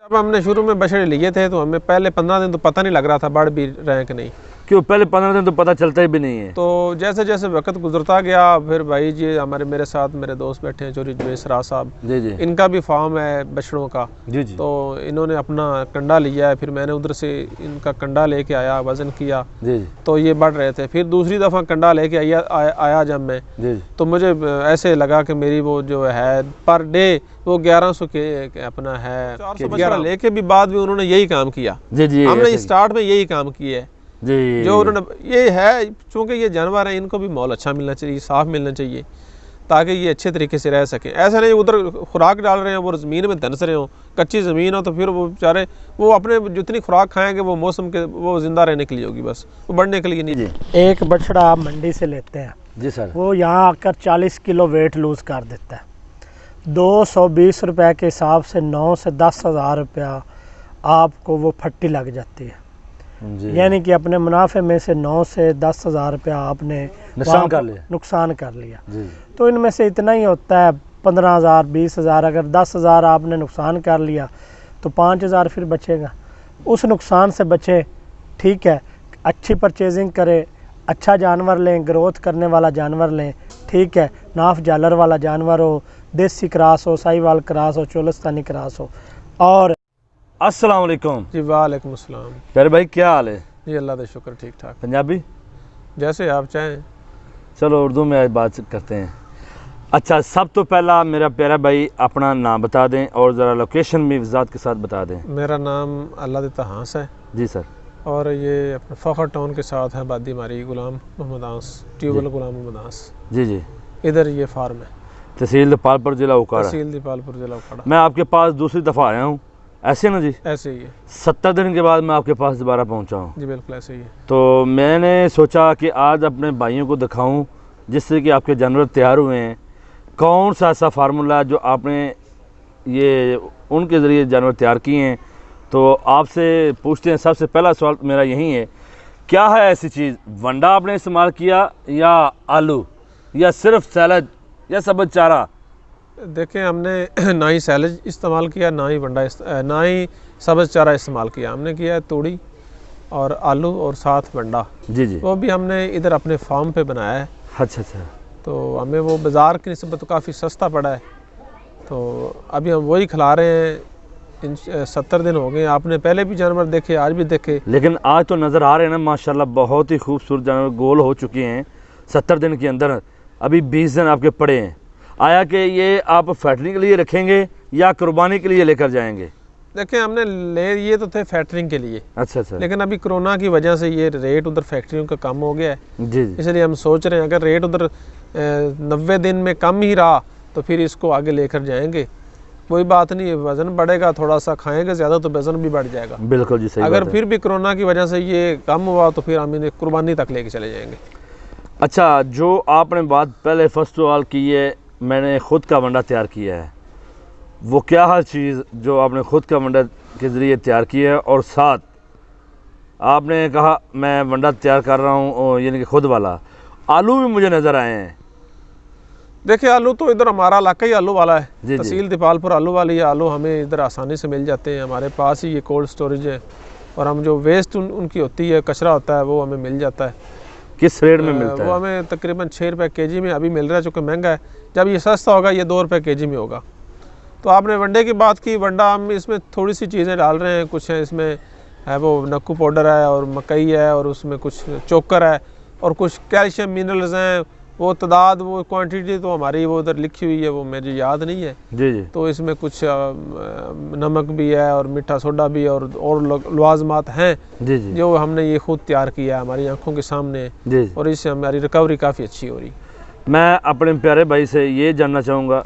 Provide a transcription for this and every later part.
जब हमने शुरू में बछड़े लिए थे तो हमें पहले 15 दिन तो पता नहीं लग रहा था बढ़ भी रहे कि नहीं। क्यों? पहले 15 दिन तो पता चलता ही भी नहीं है। तो जैसे जैसे वक्त गुजरता गया फिर भाई जी हमारे मेरे साथ मेरे दोस्त बैठे हैं चोरी जवेस राज साहब जी जी, इनका भी फार्म है बछड़ों का जी जी, तो इन्होंने अपना कंडा लिया है। फिर मैंने उधर से इनका कंडा लेके आया वज़न किया जी जी, तो ये बढ़ रहे थे। फिर दूसरी दफ़ा कंडा लेके आया जब मैं जी तो मुझे ऐसे लगा कि मेरी वो जो है पर डे वो 1100 के अपना है 411 लेके भी बाद में उन्होंने यही काम किया। जी जी, हमने स्टार्ट में यही काम किया है जी, जो उन्होंने ये है चूँकि ये जानवर है इनको भी माहौल अच्छा मिलना चाहिए साफ़ मिलना चाहिए ताकि ये अच्छे तरीके से रह सकें। ऐसा नहीं उधर खुराक डाल रहे हैं वो ज़मीन में धंस रहे हो कच्ची ज़मीन हो तो फिर वो बेचारे वो अपने जितनी खुराक खाएंगे वो मौसम के वो ज़िंदा रहने के लिए होगी बस वो बढ़ने के लिए नहीं। जी एक बछड़ा आप मंडी से लेते हैं जी सर, वो यहाँ आकर 40 किलो वेट लूज़ कर देता है। 220 रुपये के हिसाब से 9 से 10 हज़ार रुपया आपको वो फट्टी लग जाती है। यानी कि अपने मुनाफे में से 9 से 10 हज़ार रुपया आपने नुकसान कर लिया जी। तो इनमें से इतना ही होता है 15,000 20,000। अगर 10,000 आपने नुकसान कर लिया तो 5,000 फिर बचेगा। उस नुकसान से बचे, ठीक है, अच्छी परचेजिंग करें, अच्छा जानवर लें, ग्रोथ करने वाला जानवर लें, ठीक है, नाफ जालर वाला जानवर हो, देसी क्रास हो, साहिवाल क्रास हो, चोलस्तानी क्रास हो। और अस्सलाम वालेकुम जी वालेकुम अस्सलाम। प्यारे भाई क्या हाल है? जी अल्लाह का शुक्र ठीक ठाक। पंजाबी जैसे आप चाहें। चलो उर्दू में आज बात करते हैं। अच्छा, सब तो पहला मेरा प्यारा भाई अपना नाम बता दें और ज़रा लोकेशन भी वजाहत के साथ बता दें। मेरा नाम अल्लाह देता हांस है जी सर, और ये अपने फ़खर टाउन के साथ है बादी मारी गुलाम मोहम्मद आंस ट्यूबल गुलाम मोहम्मद आंस। जी जी, इधर ये फार्म है तहसील दीपालपुर जिला उकाड़ा। तहसील दीपालपुर जिला उकाड़ा। मैं आपके पास दूसरी दफ़ा आया हूँ, ऐसे ना जी? ऐसे ही है। 70 दिन के बाद मैं आपके पास दोबारा पहुँचा हूँ। जी बिल्कुल ऐसे ही है। तो मैंने सोचा कि आज अपने भाइयों को दिखाऊं जिससे कि आपके जानवर तैयार हुए हैं, कौन सा ऐसा फार्मूला जो आपने ये उनके ज़रिए जानवर तैयार किए हैं। तो आपसे पूछते हैं, सबसे पहला सवाल मेरा यही है, क्या है ऐसी चीज़, वंडा आपने इस्तेमाल किया या आलू या सिर्फ सैलड या सब्ज़ चारा? देखें हमने ना ही सैलेज इस्तेमाल किया ना ही वंडा ना ही सब्ज़ चारा इस्तेमाल किया। हमने किया है तूड़ी और आलू और साथ वंडा। जी जी, वो भी हमने इधर अपने फार्म पे बनाया है। अच्छा अच्छा, तो हमें वो बाज़ार की निस्बत तो काफ़ी सस्ता पड़ा है तो अभी हम वही खिला रहे हैं। इन 70 दिन हो गए। आपने पहले भी जानवर देखे आज भी देखे, लेकिन आज तो नज़र आ रहे हैं ना माशाल्लाह, बहुत ही खूबसूरत जानवर गोल हो चुके हैं 70 दिन के अंदर। अभी 20 दिन आपके पड़े हैं। आया कि ये आप फैक्ट्री के लिए रखेंगे या कुर्बानी के लिए लेकर जाएंगे? देखें हमने ये तो थे फैक्ट्रिंग के लिए। अच्छा अच्छा, लेकिन अभी कोरोना की वजह से ये रेट उधर फैक्ट्रियों का कम हो गया है जी जी, इसलिए हम सोच रहे हैं अगर रेट उधर 90 दिन में कम ही रहा तो फिर इसको आगे लेकर जाएंगे। कोई बात नहीं, वज़न बढ़ेगा, थोड़ा सा खाएंगे ज़्यादा तो वज़न भी बढ़ जाएगा। बिल्कुल जी, सही अगर बात है। फिर भी कोरोना की वजह से ये कम हुआ तो फिर हम इन्हें कुर्बानी तक लेके चले जाएंगे। अच्छा, जो आपने बात पहले फर्स्ट सवाल की है, मैंने ख़ुद का वंडा तैयार किया है, वो क्या हर चीज़ जो आपने ख़ुद का वंडा के ज़रिए तैयार किया है, और साथ आपने कहा मैं वंडा तैयार कर रहा हूँ यानी कि खुद वाला, आलू भी मुझे नज़र आए हैं। देखिए आलू तो इधर हमारा इलाका ही आलू वाला है। जी, तहसील दीपालपुर आलू वाली है। आलू हमें इधर आसानी से मिल जाते हैं, हमारे पास ही ये कोल्ड स्टोरेज है और हम जो वेस्ट उनकी होती है, कचरा होता है, वो हमें मिल जाता है। किस रेट में मिलता है? वो हमें तकरीबन 6 रुपये केजी में अभी मिल रहा है, चूँकि महंगा है। जब ये सस्ता होगा ये 2 रुपये केजी में होगा। तो आपने वंडे की बात की, वंडा हम इसमें थोड़ी सी चीज़ें डाल रहे हैं। कुछ है इसमें है वो नक्कू पाउडर है और मकई है और उसमें कुछ चोकर है और कुछ कैल्शियम मिनरल्स हैं। वो तादाद वो क्वांटिटी तो हमारी वो उधर लिखी हुई है, वो मुझे याद नहीं है। जी जी, तो इसमें कुछ नमक भी है और मीठा सोडा भी है और लवाजमात हैं जी जी, जो हमने ये खुद तैयार किया है हमारी आंखों के सामने जी, और इससे हमारी रिकवरी काफ़ी अच्छी हो रही। मैं अपने प्यारे भाई से ये जानना चाहूँगा,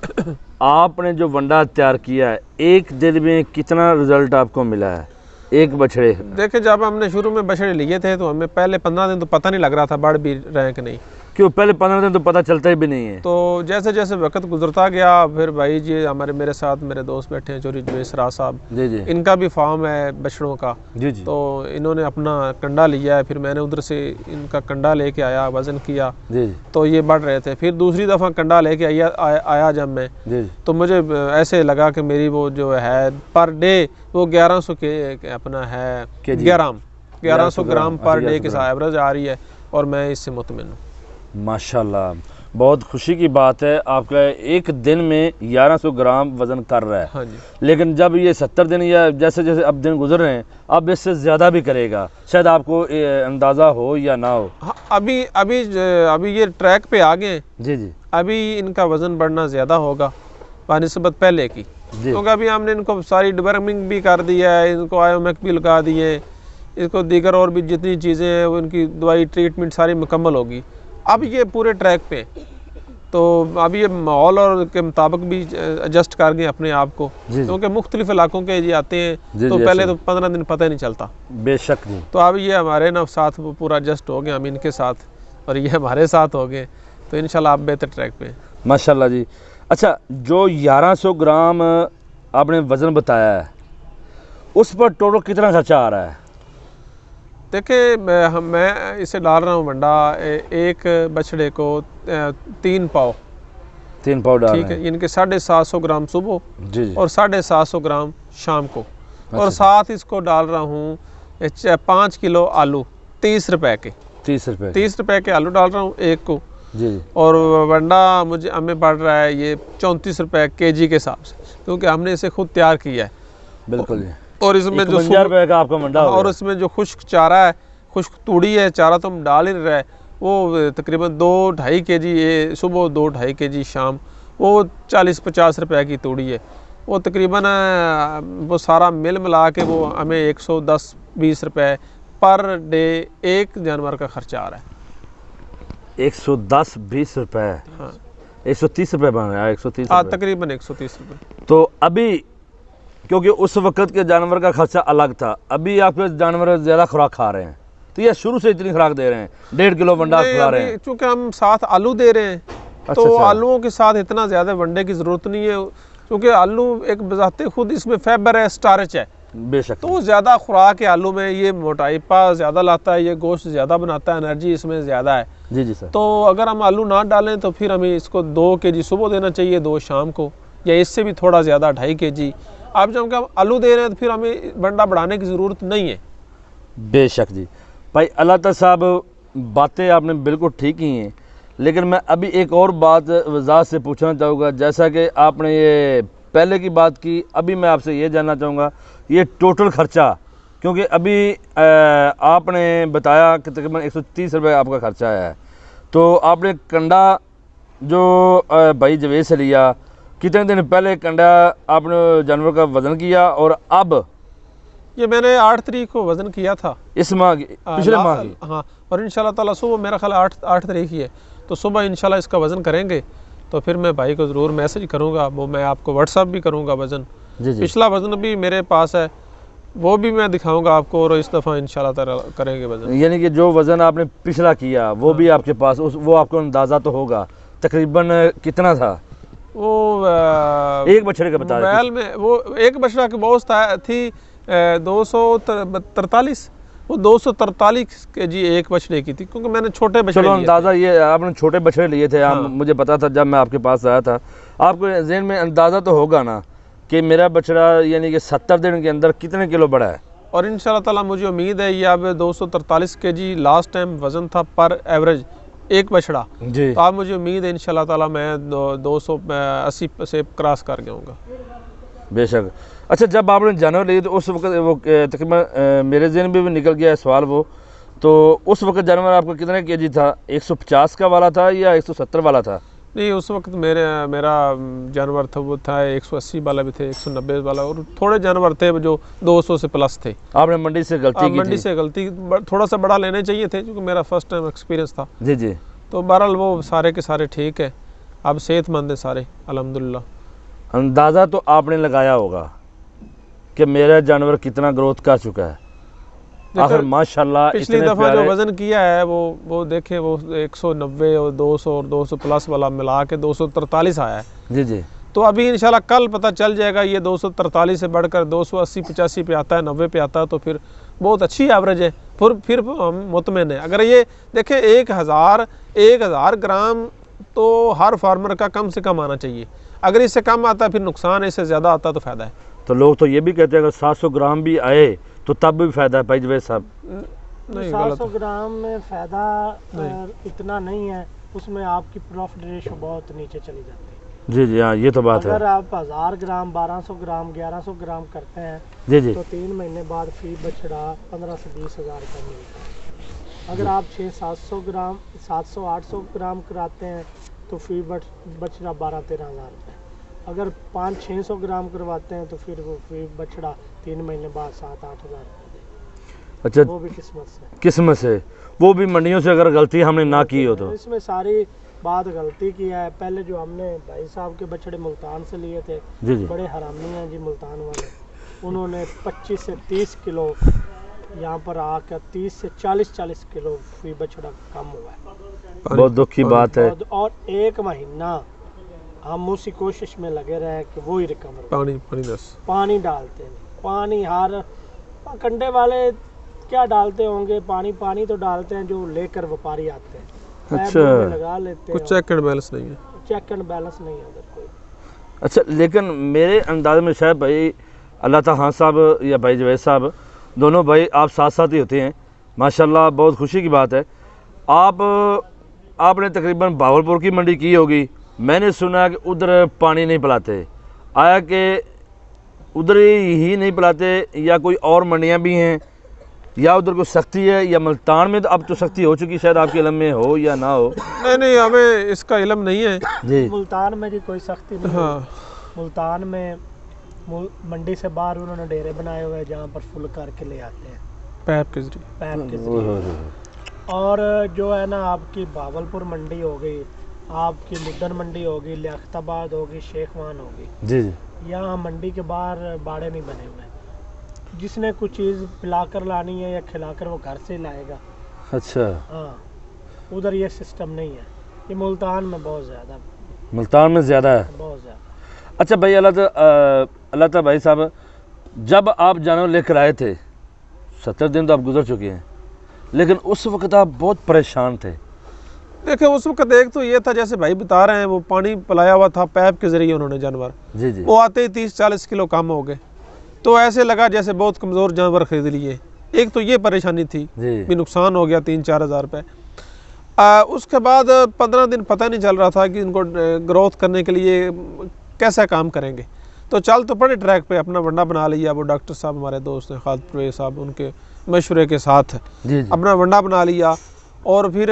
आपने जो वंडा तैयार किया है, एक दिन में कितना रिजल्ट आपको मिला है एक बछड़े? देखिए जब हमने शुरू में बछड़े लिए थे तो हमें पहले 15 दिन तो पता नहीं लग रहा था बढ़ भी रहे कि नहीं। क्यों पहले 15 दिन तो पता चलता ही भी नहीं है। तो जैसे जैसे वक्त गुजरता गया, फिर भाई जी हमारे मेरे साथ मेरे दोस्त बैठे हैं चोरी जवेस राज साहब, जी जी इनका भी फार्म है बछड़ों का। जी जी तो इन्होंने अपना कंडा लिया है, फिर मैंने उधर से इनका कंडा लेके आया, वज़न किया, जी जी तो ये बढ़ रहे थे। फिर दूसरी दफ़ा कंडा लेके आया जब मैं, जी तो मुझे ऐसे लगा कि मेरी वो जो है पर डे वो 1100 के अपना है केजी। 1100 ग्राम पर डे 1100 के साथ एवरेज आ रही है, और मैं इससे मुतमिन हूँ। माशाल्लाह, बहुत खुशी की बात है। आपका एक दिन में 1100 ग्राम वज़न कर रहा है। हाँ जी। लेकिन जब ये 70 दिन या जैसे जैसे अब दिन गुजर रहे हैं, अब इससे ज़्यादा भी करेगा, शायद आपको अंदाज़ा हो या ना हो। हाँ, अभी ये ट्रैक पे आ गए, जी जी अभी इनका वज़न बढ़ना ज़्यादा होगा बनिस्बत पहले की, जी क्योंकि अभी हमने इनको सारी डिवर्मिंग भी कर दी है, इनको आयोमेक भी लगा दिए, इसको दीगर और भी जितनी चीज़ें हैं वो इनकी दवाई ट्रीटमेंट सारी मुकम्मल होगी। अब ये पूरे ट्रैक पे, तो अब ये माहौल और के मुताबिक भी एडजस्ट कर गए अपने आप को, क्योंकि मुख्तलिफ इलाकों के ये आते हैं, तो पहले तो 15 दिन पता ही नहीं चलता। बेशक जी। तो अब ये हमारे ना साथ वो पूरा एडजस्ट हो गए, हम इनके साथ और ये हमारे साथ हो गए, तो इंशाल्लाह आप बेहतर ट्रैक पे। माशाल्लाह जी। अच्छा, जो 1100 ग्राम आपने वज़न बताया है, उस पर टोटल कितना खर्चा आ रहा है? देखिए मैं इसे डाल रहा हूँ वंडा एक बछड़े को 3 पाव, 3 पाव डाल ठीक है, इनके 750 ग्राम सुबह जी जी और 750 ग्राम शाम को, और साथ इसको डाल रहा हूँ 5 किलो आलू 30 रुपए के, 30 रुपये 30 रुपए के आलू डाल रहा हूँ एक को, जी जी और वंडा मुझे हमें पड़ रहा है ये 34 रुपए केजी के हिसाब से, क्योंकि हमने इसे खुद तैयार किया है। बिल्कुल जी। और इसमें जो 51 रुपये का आपका मंडा हो और गया। इसमें जो खुश्क चारा है, खुश्क तूड़ी है, चारा तो हम डाल ही रहे हैं, वो तकरीबन 2-2.5 केजी ये सुबह, 2-2.5 केजी शाम, वो 40-50 रुपए की तूड़ी है, वो तकरीबन वो सारा मिल मिला के वो हमें 110-20 रुपए पर डे एक जानवर का खर्चा आ रहा है। 110-20 रुपये, हाँ 130 रुपये बन रहा है, 130 हाँ रुपये। तकरीबन 130 रुपये। तो अभी क्योंकि उस वक्त के जानवर का खर्चा अलग था, अभी आपके जानवर ज़्यादा खुराक खा रहे हैं, तो ये शुरू से इतनी खुराक दे रहे हैं, 1.5 किलो वंडा खिला रहे हैं। चूँकि हम साथ आलू दे रहे हैं, तो अच्छा। आलूओं के साथ इतना ज़्यादा वंडे की ज़रूरत नहीं है, क्योंकि आलू एक बजाते खुद इसमें फाइबर है, स्टार्च है, बेशक। तो ज़्यादा खुराक है आलू में, ये मोटापा ज़्यादा लाता है, ये गोश्त ज़्यादा बनाता है, एनर्जी इसमें ज़्यादा है। जी जी सर। तो अगर हम आलू ना डालें तो फिर हमें इसको 2 केजी सुबह देना चाहिए, 2 शाम को, या इससे भी थोड़ा ज़्यादा 2.5 केजी। अब जब हम आलू दे रहे हैं तो फिर हमें वंडा बढ़ाने की ज़रूरत नहीं है। बेशक जी। भाई अल्लाह ताला साहब, बातें आपने बिल्कुल ठीक ही हैं, लेकिन मैं अभी एक और बात वज़ाहत से पूछना चाहूँगा। जैसा कि आपने ये पहले की बात की, अभी मैं आपसे ये जानना चाहूँगा ये टोटल ख़र्चा, क्योंकि अभी आपने बताया कि तकरीबन 130 रुपये आपका खर्चा है, तो आपने कंडा जो भाई जवेद से लिया, कितने दिन पहले कंडा आपने जानवर का वज़न किया, और अब ये मैंने 8 तारीख को वज़न किया था, इस माह की, पिछले माह की? हाँ, और इंशाल्लाह ताला सुबह मेरा ख्याल 8 तारीख ही है, तो सुबह इंशाल्लाह इसका वज़न करेंगे, तो फिर मैं भाई को ज़रूर मैसेज करूँगा, वो मैं आपको व्हाट्सअप भी करूँगा वज़न। जी जी। पिछला वज़न भी मेरे पास है, वो भी मैं दिखाऊँगा आपको, और इस दफ़ा इंशाल्लाह ताला करेंगे वज़न। यानी कि जो वज़न आपने पिछला किया वो भी आपके पास, वो आपको अंदाज़ा तो होगा तकरीबन कितना था? वो एक बछड़े का बता रहे थे। मोबाइल में वो एक बछड़ा की बहुत थी 243, वो 243 केजी एक बछड़े की थी, क्योंकि मैंने छोटे बछड़े चलो लिए अंदाज़ा ये आपने छोटे बछड़े लिए थे। हाँ। मुझे पता था जब मैं आपके पास आया था, आपको ज़हन में अंदाज़ा तो होगा ना कि मेरा बछड़ा यानी कि 70 दिन के अंदर कितने किलो बड़ा है। और इंशाल्लाह ताला मुझे उम्मीद है ये अब 243 केजी लास्ट टाइम वज़न था पर एवरेज एक बछड़ा जी। तो आप मुझे उम्मीद है इंशाल्लाह ताला मैं 280 से क्रॉस कर जाऊँगा। बेशक। अच्छा, जब आपने जानवर लिए तो उस वक्त वो तकरीबन मेरे जहन में भी निकल गया है सवाल वो, तो उस वक्त जानवर आपका कितने केजी था? 150 का वाला था या 170 वाला था? नहीं, उस वक्त मेरा जानवर था वो था 180 वाला भी थे, 190 वाला, और थोड़े जानवर थे जो 200 से प्लस थे। आपने मंडी से गलती की मंडी थी? से गलती, थोड़ा सा बड़ा लेने चाहिए थे, क्योंकि मेरा फर्स्ट टाइम एक्सपीरियंस था। जी जी। तो बहरहाल वो सारे के सारे ठीक है, अब सेहतमंद है सारे अल्हम्दुलिल्लाह। अंदाज़ा तो आपने लगाया होगा कि मेरा जानवर कितना ग्रोथ कर चुका है? आखिर माशाल्लाह पिछली इतने दफ़ा जो प्यारे। वज़न किया है वो देखें, वो 190 और 200 और 200 प्लस वाला मिला के 243 आया है। जी जी। तो अभी इंशाल्लाह कल पता चल जाएगा, ये 243 से बढ़कर 280-85 पे आता है, 90 पे आता है, तो फिर बहुत अच्छी एवरेज है। फिर हम मुतमिन है। अगर ये देखें 1000 ग्राम तो हर फार्मर का कम से कम आना चाहिए। अगर इससे कम आता है फिर नुकसान है, इससे ज़्यादा आता तो फ़ायदा है। तो लोग तो ये भी कहते हैं अगर 700 ग्राम भी आए तो तब भी फ़ायदा है भाई जवेद साहब। नहीं, 700 ग्राम में फ़ायदा इतना नहीं है, उसमें आपकी प्रॉफिट रेशो बहुत नीचे चली जाती है। जी जी हाँ, ये तो बात अगर है। आप 1000 ग्राम 1200 ग्राम 1100 ग्राम करते हैं जी जी। तो 3 महीने बाद फी बछड़ा 15 से 20 हज़ार का मिलता है। अगर आप 600-700 ग्राम 700-800 ग्राम कराते हैं तो फी बछड़ा 12-13 हज़ार रुपये। अगर 500-600 ग्राम करवाते हैं तो फिर वो फी बछड़ा 3 महीने बाद 7-8 हज़ार रुपये। अच्छा, वो भी किस्मत से। किस्मत से, वो भी मंडियों से अगर गलती हमने ना की हो तो। इसमें सारी बात गलती की है। पहले जो हमने भाई साहब के बछड़े मुल्तान से लिए थे, जी जी। बड़े हरामी हैं जी मुल्तान वाले, उन्होंने 25 से 30 किलो यहाँ पर आकर 30 से 40 किलो फी बछड़ा कम हुआ है। बहुत दुख की बात है। और 1 महीना हम उसी कोशिश में लगे रहे कि वो ही रिकवर। पानी डालते हैं, पानी हर कंडे वाले क्या डालते होंगे, पानी तो डालते हैं जो लेकर व्यापारी आते हैं। अच्छा, लगा लेते कुछ हैं, चेक एंड बैलेंस नहीं है। चेक एंड बैलेंस नहीं है उधर कोई। अच्छा, लेकिन मेरे अंदाज में शायद भाई अल्लाह ताला साहब या भाई जवेद साहब दोनों भाई आप साथ साथ ही होते हैं माशाल्लाह, बहुत खुशी की बात है। आपने तकरीबन भावलपुर की मंडी की होगी, मैंने सुना कि उधर पानी नहीं पिलाते, आया कि उधर ही नहीं पिलाते या कोई और मंडियां भी हैं, या उधर कोई सख्ती है, या मुल्तान में तो अब तो सख्ती हो चुकी, शायद आपके इल्म में हो या ना हो। नहीं, हमें इसका इल्म नहीं है जी। मुल्तान में जी कोई सख्ती नहीं है। मुल्तान में मंडी से बाहर उन्होंने डेरे बनाए हुए हैं जहाँ पर फुल करके ले आते हैं पैप के जरिए। और जो है ना आपकी भावलपुर मंडी हो गई, आपकी मुद्दन मंडी होगी, लियाकताबाद होगी, शेखवान होगी, जी जी, यहाँ मंडी के बाहर बाड़े नहीं बने हुए। जिसने कुछ चीज़ पिलाकर लानी है या खिलाकर वो घर से लाएगा। अच्छा, हाँ, उधर ये सिस्टम नहीं है। ये मुल्तान में बहुत ज़्यादा, मुल्तान में ज़्यादा है। बहुत ज़्यादा। अच्छा भाई, अल्लाह भाई साहब, जब आप जानवर लेकर आए थे 70 दिन तो आप गुजर चुके हैं, लेकिन उस वक्त आप बहुत परेशान थे। देखिए उस वक्त एक तो ये था, जैसे भाई बता रहे हैं, वो पानी पिलाया हुआ था पैप के ज़रिए उन्होंने जानवर, जी जी, वो आते ही 30-40 किलो कम हो गए, तो ऐसे लगा जैसे बहुत कमज़ोर जानवर खरीद लिए। एक तो ये परेशानी थी भी, नुकसान हो गया 3-4 हज़ार रुपये। उसके बाद 15 दिन पता नहीं चल रहा था कि इनको ग्रोथ करने के लिए कैसा काम करेंगे, तो चल तो पड़े ट्रैक पे, अपना वंडा बना लिया। वो डॉक्टर साहब हमारे दोस्त हैं खालिद परवेज़ साहब, उनके मशवरे के साथ जी जी, अपना वंडा बना लिया, और फिर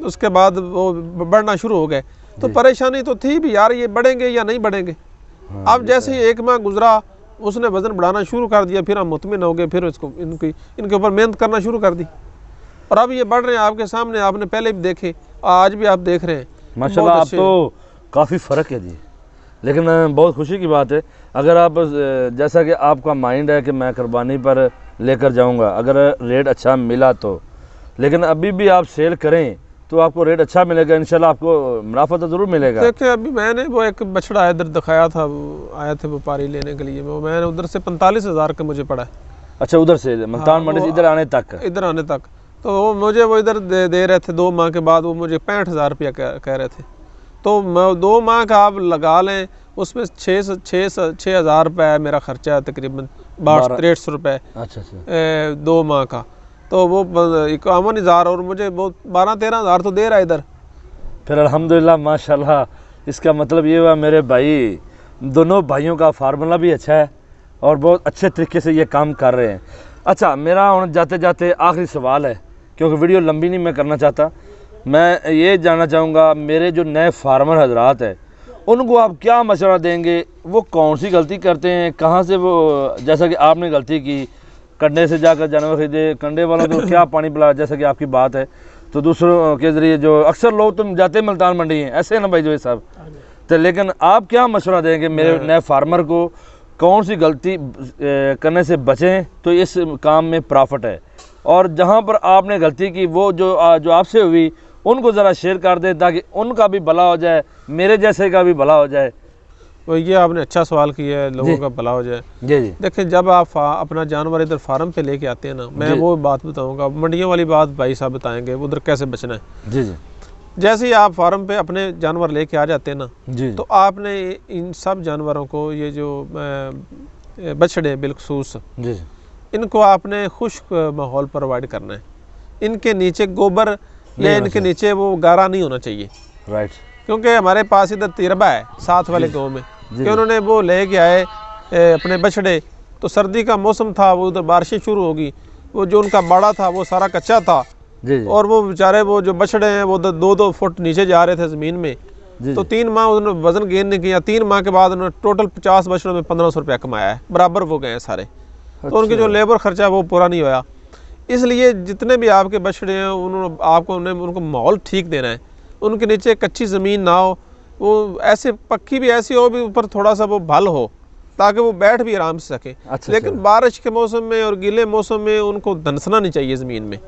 उसके बाद वो बढ़ना शुरू हो गए। तो परेशानी तो थी भी यार, ये बढ़ेंगे या नहीं बढ़ेंगे। अब जैसे ही 1 माह गुजरा, उसने वज़न बढ़ाना शुरू कर दिया, फिर हम मुतमिन हो गए, फिर इसको इनके ऊपर मेहनत करना शुरू कर दी, और अब ये बढ़ रहे हैं आपके सामने। आपने पहले भी देखे, आज भी आप देख रहे हैं माशाल्लाह। आप तो काफ़ी फ़र्क है जी, लेकिन बहुत खुशी की बात है। अगर आप जैसा कि आपका माइंड है कि मैं कुर्बानी पर लेकर जाऊंगा, अगर रेट अच्छा मिला तो, लेकिन अभी भी आप सेल करें तो आपको रेट अच्छा मिलेगा इंशाल्लाह, आपको मुनाफा तो ज़रूर मिलेगा। देखिए अभी मैंने वो एक बछड़ा इधर दिखाया था, आए थे व्यापारी लेने के लिए, वो मैंने उधर से 45 हज़ार का मुझे पड़ा है। अच्छा, उधर से मुल्तान मंडी से इधर आने तक, तो वो मुझे वो इधर दे रहे थे 2 माह के बाद, वो मुझे 65,000 रुपया कह रहे थे। तो 2 माह का आप लगा लें, उसमें 6,000 रुपये है मेरा खर्चा है, तकरीबन 62-63 रुपये। अच्छा, 2 माह का, तो वो 51,000, और मुझे वो 12-13 हज़ार तो दे रहा है इधर। फिर अल्हम्दुलिल्लाह माशाल्लाह। इसका मतलब ये हुआ मेरे भाई, दोनों भाइयों का फार्मूला भी अच्छा है और बहुत अच्छे तरीके से ये काम कर रहे हैं। अच्छा, मेरा ਹੁਣ जाते जाते आखिरी सवाल है, क्योंकि वीडियो लंबी नहीं मैं करना चाहता। मैं ये जानना चाहूँगा, मेरे जो नए फार्मर हजरात हैं उनको आप क्या मशवरा देंगे, वो कौन सी गलती करते हैं, कहाँ से वो, जैसा कि आपने गलती की कंडे से जाकर जानवर खरीदे, कंडे वालों को क्या पानी पिलाया, जैसा कि आपकी बात है, तो दूसरों के ज़रिए जो अक्सर लोग तुम जाते मुल्तान मंडी हैं, ऐसे है ना भाई जवेद साहब, तो लेकिन आप क्या मशवरा देंगे मेरे नए फार्मर को, कौन सी गलती करने से बचें तो इस काम में प्रॉफिट है, और जहाँ पर आपने गलती की वो जो आपसे हुई उनको ज़रा शेयर कर दें ताकि उनका भी भला हो जाए, मेरे जैसे का भी भला हो जाए। तो ये आपने अच्छा सवाल किया है, लोगों का भला हो जाए। जी जी। देखिए, जब आप अपना जानवर इधर फार्म पे लेके आते हैं ना, मैं वो बात बताऊंगा, मंडियों वाली बात भाई साहब बताएंगे उधर कैसे बचना है। जी जी। जैसे ही आप फार्म पे अपने जानवर लेके आ जाते हैं ना, जी तो आपने इन सब जानवरों को, ये जो बछड़े बिलखसूस, जी, इनको आपने खुश्क माहौल प्रोवाइड करना है। इनके नीचे गोबर या इनके नीचे वो गारा नहीं होना चाहिए। राइट। क्योंकि हमारे पास इधर तजर्बा है साथ वाले गाँव में कि उन्होंने वो ले के आए अपने बछड़े, तो सर्दी का मौसम था, वो उधर बारिशें शुरू होगी, वो जो उनका बाड़ा था वो सारा कच्चा था। जी जी। और वो बेचारे वो जो बछड़े हैं वो 2-2 फुट नीचे जा रहे थे ज़मीन में। तो 3 माह उन्होंने वज़न गेन नहीं किया। 3 माह के बाद उन्होंने टोटल 50 बछड़ों में 1500 रुपया कमाया है, बराबर वो गए हैं सारे। तो उनके जो लेबर खर्चा वो पूरा नहीं होया। इसलिए जितने भी आपके बछड़े हैं उन्होंने आपको उनको माहौल ठीक देना है। उनके नीचे कच्ची ज़मीन ना हो, वो ऐसे पक्की भी ऐसी हो भी ऊपर थोड़ा सा वो भल हो ताकि वो बैठ भी आराम से सके। लेकिन बारिश के मौसम में और गीले मौसम में उनको धंसना नहीं चाहिए ज़मीन में,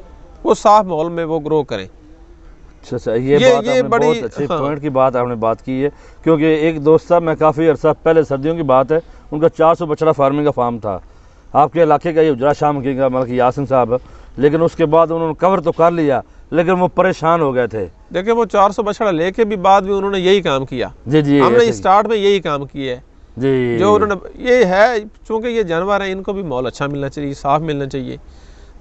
वो साफ माहौल में वो ग्रो करें। अच्छा, ये बात आपने बड़ी बहुत अच्छी पॉइंट की बात आपने बात की है, क्योंकि एक दोस्त साहब, मैं काफ़ी अर्सा पहले, सर्दियों की बात है, उनका 400 बछड़ा फार्मिंग का फार्म था आपके इलाके का, ये उजरा शाम की का मतलब यासिन साहब। लेकिन उसके बाद उन्होंने कवर तो कर लिया, लेकिन वो परेशान हो गए थे। देखिए, वो 400 बछड़ा लेके भी बाद भी उन्होंने यही काम किया। जी जी, हमने स्टार्ट में यही काम किया है जी। जो उन्होंने ये है, चूँकि ये जानवर हैं, इनको भी माहौल अच्छा मिलना चाहिए, साफ मिलना चाहिए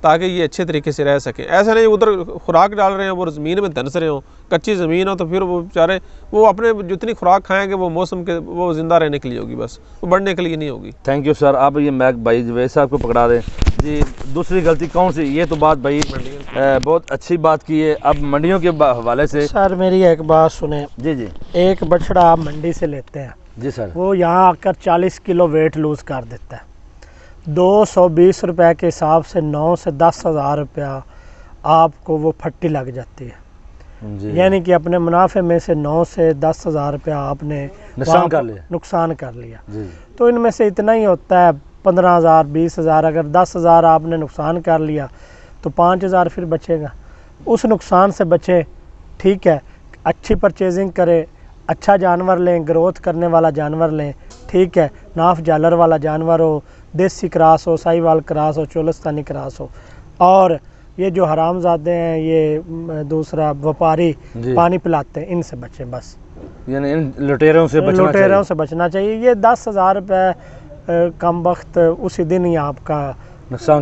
ताकि ये अच्छे तरीके से रह सके। ऐसा नहीं उधर खुराक डाल रहे हैं वो ज़मीन में धंस रहे हो, कच्ची ज़मीन हो, तो फिर वो बेचारे वो अपने जितनी खुराक खाएंगे वो मौसम के वो ज़िंदा रहने के लिए होगी, बस वो बढ़ने के लिए नहीं होगी। Thank you sir. आप ये मैक भाई जवेद साहब को पकड़ा दें जी। दूसरी गलती कौन सी, ये तो बात भाई बहुत अच्छी बात की है। अब मंडियों के हवाले से सर मेरी एक बात सुने। जी जी। एक बछड़ा आप मंडी से लेते हैं जी सर, वो यहाँ आकर 40 किलो वेट लूज़ कर देता है। 220 रुपये के हिसाब से 9 से 10 हज़ार रुपया आपको वो फट्टी लग जाती है। यानी कि अपने मुनाफे में से 9 से 10 हज़ार रुपया आपने नुकसान कर लिया। तो इनमें से इतना ही होता है 15,000 20,000। अगर 10,000 आपने नुकसान कर लिया तो 5,000 फिर बचेगा। उस नुकसान से बचे, ठीक है, अच्छी परचेजिंग करें, अच्छा जानवर लें, ग्रोथ करने वाला जानवर लें, ठीक है, नाफ जालर वाला जानवर हो, देसी क्रास हो, साहिवाल क्रास हो, चोलस्तानी क्रास हो। और ये जो हरामजादे हैं, ये दूसरा व्यापारी पानी पिलाते हैं, इनसे बचें बस। यानी इन लुटेरों से बचना चाहिए। ये 10,000 रुपये कम वक्त उसी दिन ही आपका नुकसान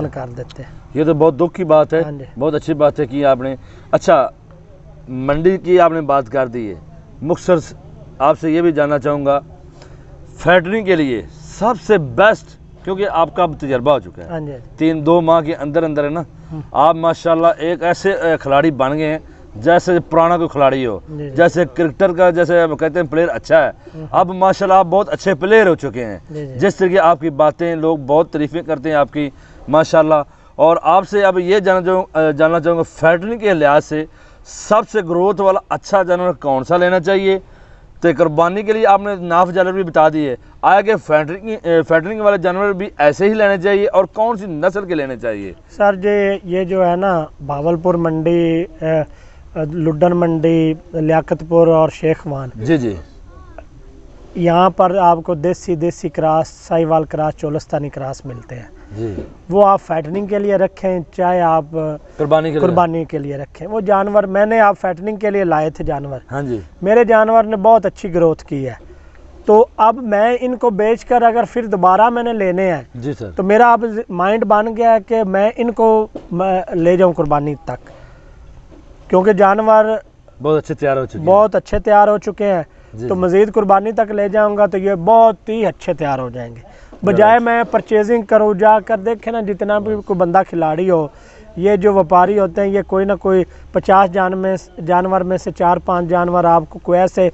कर देते हैं। ये तो बहुत दुख की बात है। बहुत अच्छी बात है कि आपने। अच्छा, मंडी की आपने बात कर दी है, मुख्तसर आपसे ये भी जानना चाहूँगा, फैटरिंग के लिए सबसे बेस्ट, क्योंकि आपका अब तजर्बा हो चुका है, 3-2 माह के अंदर अंदर है ना, आप माशाल्लाह एक ऐसे खिलाड़ी बन गए हैं जैसे पुराना कोई खिलाड़ी हो। जैसे क्रिकेटर का, जैसे कहते हैं प्लेयर अच्छा है, अब माशाल्लाह आप बहुत अच्छे प्लेयर हो चुके हैं। जिस तरीके आपकी बातें, लोग बहुत तारीफें करते हैं आपकी माशाल्लाह। और आपसे अब ये जानना चाहूँगा, फैटरिंग के लिहाज से सबसे ग्रोथ वाला अच्छा जानवर कौन सा लेना चाहिए? तो कुर्बानी के लिए आपने नाफ जानवर भी बता दिए, आगे फैटरिंग वाले जानवर भी ऐसे ही लेने चाहिए, और कौन सी नस्ल के लेने चाहिए? सर ये जो है ना, भावलपुर मंडी, लुड्डन मंडी, लियाकतपुर और शेखवान, जी जी, यहाँ पर आपको देसी cross, Sahiwal cross, Cholistani cross मिलते हैं जी। वो आप फैटनिंग के लिए रखें, चाहे आप कुर्बानी के लिए रखें। वो जानवर मैंने आप फैटनिंग के लिए लाए थे जानवर। हाँ जी। मेरे जानवर ने बहुत अच्छी ग्रोथ की है, तो अब मैं इनको बेचकर अगर फिर दोबारा मैंने लेने हैं जी सर, तो मेरा अब माइंड बन गया है कि मैं इनको ले जाऊं कुर्बानी तक, क्योंकि जानवर बहुत अच्छे तैयार हो चुके हैं। तो मज़ीद कुर्बानी तक ले जाऊंगा तो ये बहुत ही अच्छे तैयार हो जाएंगे। बजाय मैं परचेजिंग करूँ, जाकर देखें ना, जितना भी कोई बंदा खिलाड़ी हो, ये जो व्यापारी होते हैं, ये कोई ना कोई 50 जानवर में से 4-5 जानवर आपको कोई ऐसे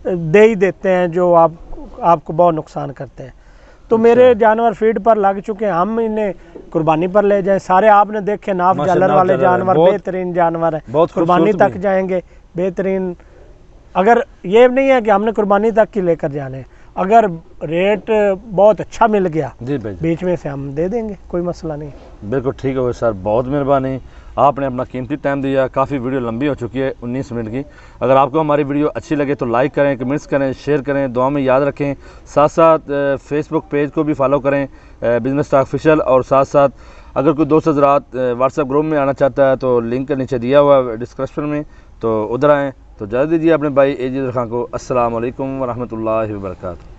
दे ही देते हैं जो आपको बहुत नुकसान करते हैं। तो मेरे जानवर फीड पर लग चुके हैं, हम इन्हें कुर्बानी पर ले जाएं। सारे आपने देखे नाफ जालर वाले जानवर, बेहतरीन जानवर है, कुर्बानी तक जाएंगे बेहतरीन। अगर ये नहीं है कि हमने कुर्बानी तक की लेकर जाने, अगर रेट बहुत अच्छा मिल गया जी भाई जी, बीच में से हम दे देंगे, कोई मसला नहीं। बिल्कुल ठीक है सर, बहुत मेहरबानी, आपने अपना कीमती टाइम दिया। काफ़ी वीडियो लंबी हो चुकी है 19 मिनट की। अगर आपको हमारी वीडियो अच्छी लगे तो लाइक करें, कमेंट्स करें, शेयर करें, दुआ में याद रखें। साथ साथ फेसबुक पेज को भी फॉलो करें बिजनेस टॉक ऑफिशियल, और साथ साथ अगर कोई दोस्त हज़रात व्हाट्सएप ग्रुप में आना चाहता है तो लिंक नीचे दिया हुआ है डिस्क्रिप्शन में, तो उधर आएँ। तो इजाज़त दीजिए अपने भाई एजी खान को। अस्सलाम वालेकुम व रहमतुल्लाहि व बरकातहू।